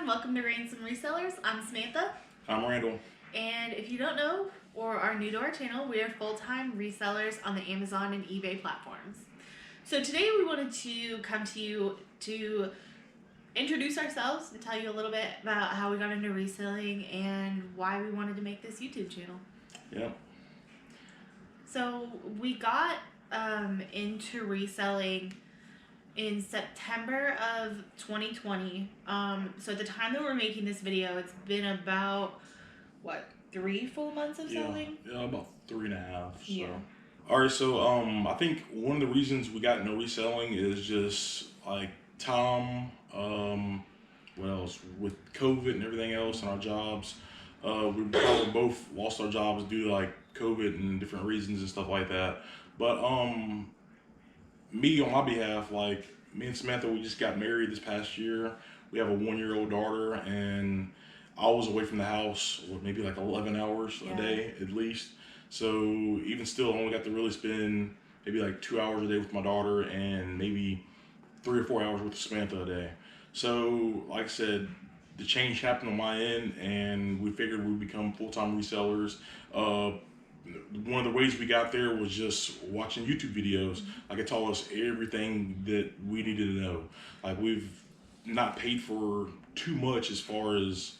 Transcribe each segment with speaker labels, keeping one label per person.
Speaker 1: everyone, welcome to Ransam Resellers. I'm Samantha.
Speaker 2: I'm Randall.
Speaker 1: And if you don't know or are new to our channel, we are full-time resellers on the Amazon and eBay platforms. So today we wanted to come to you to introduce ourselves and tell you a little bit about how we got into reselling and why we wanted to make this YouTube channel.
Speaker 2: Yeah.
Speaker 1: So we got into reselling in September of 2020. So at the time that we're making this video, it's been about, what, 3 full months of selling?
Speaker 2: Yeah, about 3.5. So.
Speaker 1: Yeah.
Speaker 2: All right, so I think one of the reasons we got into reselling is just like time, what else, with COVID and everything else and our jobs. We probably both lost our jobs due to like COVID and different reasons and stuff like that. But me on my behalf, like me and Samantha, we just got married this past year. We have a 1-year-old daughter, and I was away from the house maybe like 11 hours a day at least. So even still, I only got to really spend maybe like 2 hours a day with my daughter and maybe 3 or 4 hours with Samantha a day. So like I said, the change happened on my end, and we figured we'd become full-time resellers. One of the ways we got there was just watching YouTube videos. Like it taught us everything that we needed to know. Like we've not paid for too much as far as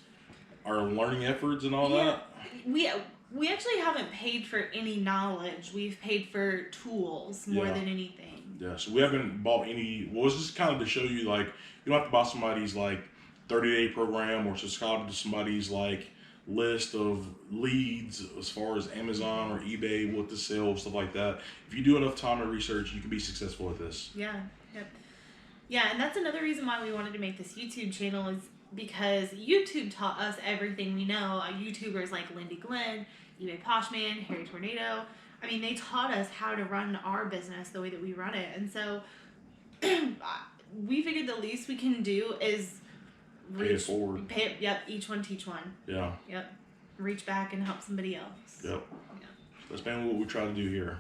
Speaker 2: our learning efforts and all that.
Speaker 1: We actually haven't paid for any knowledge. We've paid for tools more than anything.
Speaker 2: Yeah, so we haven't bought any. Well, it's just kind of to show you, like, you don't have to buy somebody's like 30-day program or subscribe to somebody's like list of leads as far as Amazon or eBay, what to sell, stuff like that. If you do enough time and research, you can be successful at this.
Speaker 1: Yeah, and that's another reason why we wanted to make this YouTube channel, is because YouTube taught us everything we know. YouTubers like Lindy Glenn, eBay Poshman, Harry Tornado, I mean, they taught us how to run our business the way that we run it. And so we figured the least we can do is
Speaker 2: Pay it forward.
Speaker 1: Each one teach one.
Speaker 2: Yeah.
Speaker 1: Yep. Reach back and help somebody else.
Speaker 2: Yep. Yeah. That's mainly what we try to do here.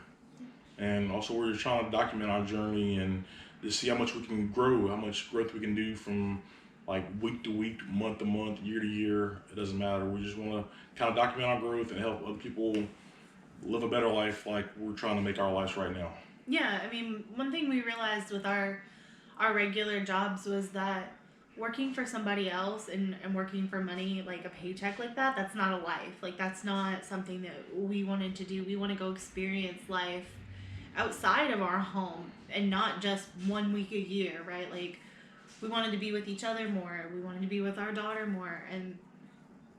Speaker 2: And also we're trying to document our journey and to see how much we can grow, how much growth we can do from like week to week, month to month, year to year. It doesn't matter. We just want to kind of document our growth and help other people live a better life like we're trying to make our lives right now.
Speaker 1: Yeah, I mean, one thing we realized with our regular jobs was that working for somebody else and working for money, like a paycheck like that, that's not a life. Like, that's not something that we wanted to do. We want to go experience life outside of our home and not just 1 week a year, right? Like, we wanted to be with each other more. We wanted to be with our daughter more. And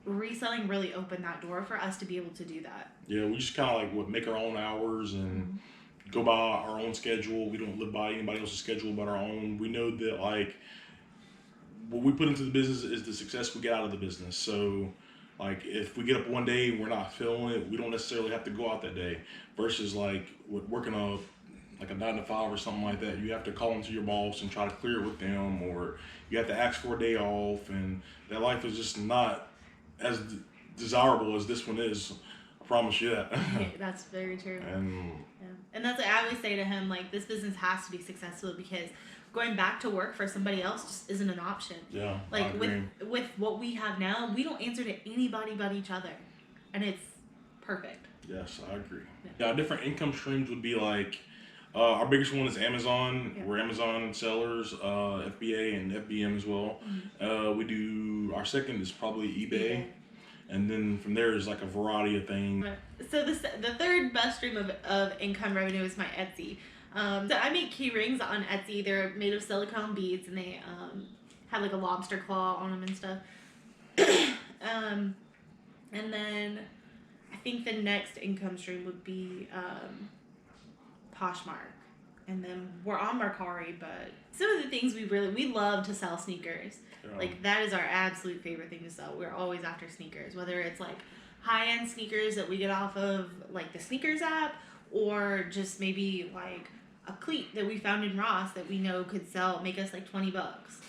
Speaker 1: reselling really opened that door for us to be able to do that. Yeah,
Speaker 2: we just kind of like make our own hours and go by our own schedule. We don't live by anybody else's schedule but our own. We know that like what we put into the business is the success we get out of the business. So like if we get up one day and we're not feeling it, we don't necessarily have to go out that day. Versus like with working like a 9 to 5 or something like that, you have to call into your boss and try to clear it with them, or you have to ask for a day off, and that life is just not as desirable as this one is. I promise you that.
Speaker 1: Yeah, that's very true. And that's what I always say to him, like, this business has to be successful because going back to work for somebody else just isn't an option.
Speaker 2: Yeah,
Speaker 1: like with what we have now, we don't answer to anybody but each other, and it's perfect.
Speaker 2: Yes, I agree. Yeah, different income streams would be like our biggest one is Amazon. Yeah. We're Amazon sellers, FBA and FBM as well. We do, our second is probably eBay. And then from there is like a variety of things.
Speaker 1: So the third best stream of income revenue is my Etsy. So I make key rings on Etsy. They're made of silicone beads, and they have like a lobster claw on them and stuff. And then I think the next income stream would be Poshmark. And then we're on Mercari, but some of the things we love to sell sneakers. Like, that is our absolute favorite thing to sell. We're always after sneakers, whether it's like high-end sneakers that we get off of like the sneakers app, or just maybe like a cleat that we found in Ross that we know could make us like $20.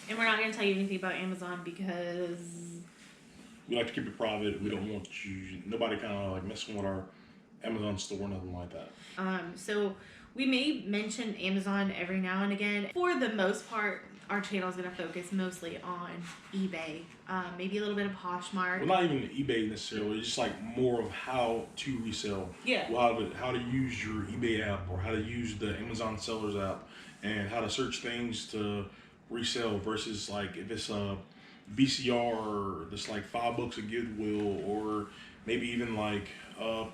Speaker 1: And we're not going to tell you anything about Amazon because
Speaker 2: we like to keep it private. We don't want nobody kind of like messing with our Amazon store, nothing like that.
Speaker 1: So we may mention Amazon every now and again. For the most part, our channel is going to focus mostly on eBay, maybe a little bit of Poshmark.
Speaker 2: Well, not even eBay necessarily. Just like more of how to resell.
Speaker 1: Yeah.
Speaker 2: Well, how to use your eBay app, or how to use the Amazon Sellers app, and how to search things to resell versus like if it's a VCR that's like $5 at Goodwill, or maybe even like I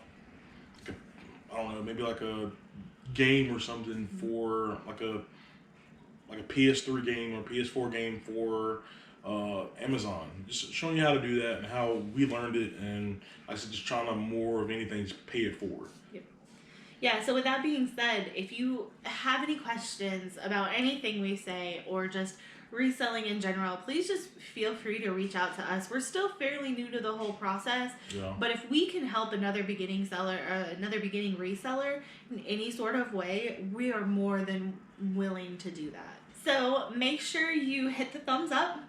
Speaker 2: don't know, maybe like a game or something for like a PS3 game or PS4 game for Amazon. Just showing you how to do that and how we learned it, and like I said, just trying to more of anything, just pay it forward.
Speaker 1: Yep. Yeah, so with that being said, if you have any questions about anything we say or just reselling in general, please just feel free to reach out to us. We're still fairly new to the whole process, but if we can help another beginning seller or another beginning reseller in any sort of way, we are more than willing to do that. So make sure you hit the thumbs up,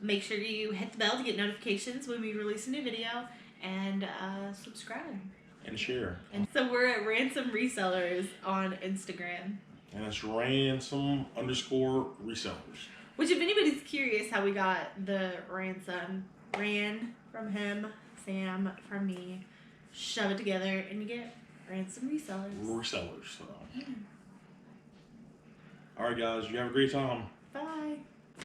Speaker 1: make sure you hit the bell to get notifications when we release a new video, and subscribe.
Speaker 2: And share.
Speaker 1: And so we're at Ransam Resellers on Instagram.
Speaker 2: And it's Ransam_Resellers.
Speaker 1: Which, if anybody's curious how we got the ransom, Ran from him, Sam from me, shove it together, and you get Ransam Resellers.
Speaker 2: Resellers. So. All right, guys. You have a great time.
Speaker 1: Bye.